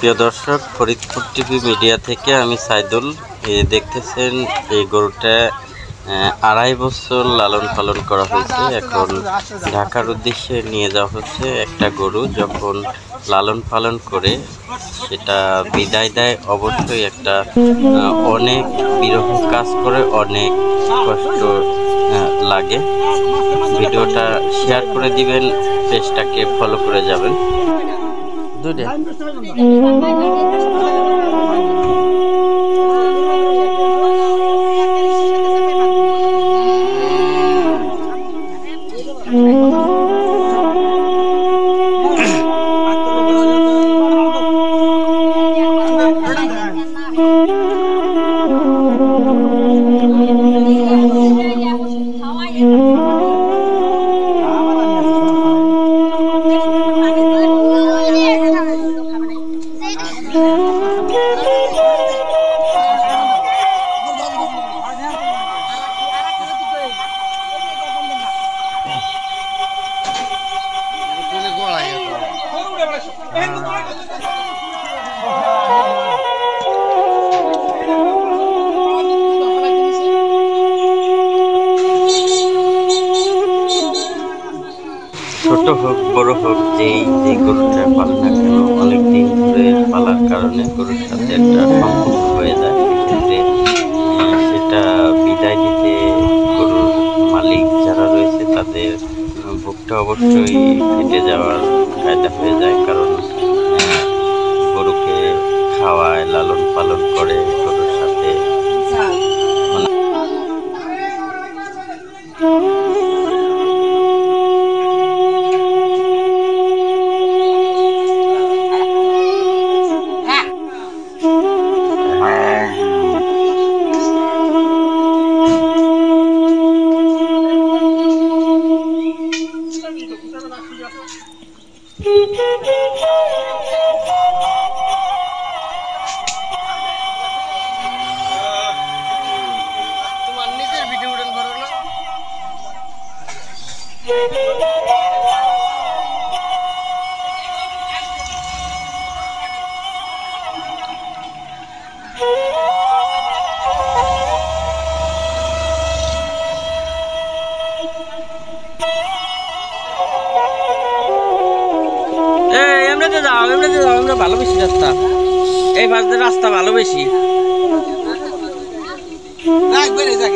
প্রিয় দর্শক, Faridpur TV media থেকে আমি সাইদুল। দেখতেছেন এই গরুটা 2.5 বছর লালন পালন করা হয়েছে। এখন ঢাকার উদ্দেশ্যে নিয়ে যাওয়া হচ্ছে। একটা গরু যখন লালন পালন করে সেটা বিদায় দেয়, অবশ্যই একটা অনেক বিরহ কাজ করে, অনেক কষ্ট লাগে। ভিডিওটা শেয়ার করে দিবেন, পেজটাকে ফলো করে যাবেন। দুইটা ছোট হোক বড় হোক, যেই গরুটা পালে না কেন, অনেকদিন ধরে পালার কারণে গরুর সাথে একটা সম্পর্ক হয়ে যায়। সেক্ষেত্রে সেটা বিদায় দিতে গরুর মালিক যারা রয়েছে তাদের বুকটা অবশ্যই ফেটে যাওয়ার কায়দা হয়ে যায়। কারণ গরুকে খাওয়ায়, লালন পালন করে, গরুর সাথে তোমার নিজের ভিডিও উঠান করো না। এমনিতে যাও, আমরা ভালোবেসি রাস্তা, এই পাশে রাস্তা ভালোবেসি। বেড়ে যাক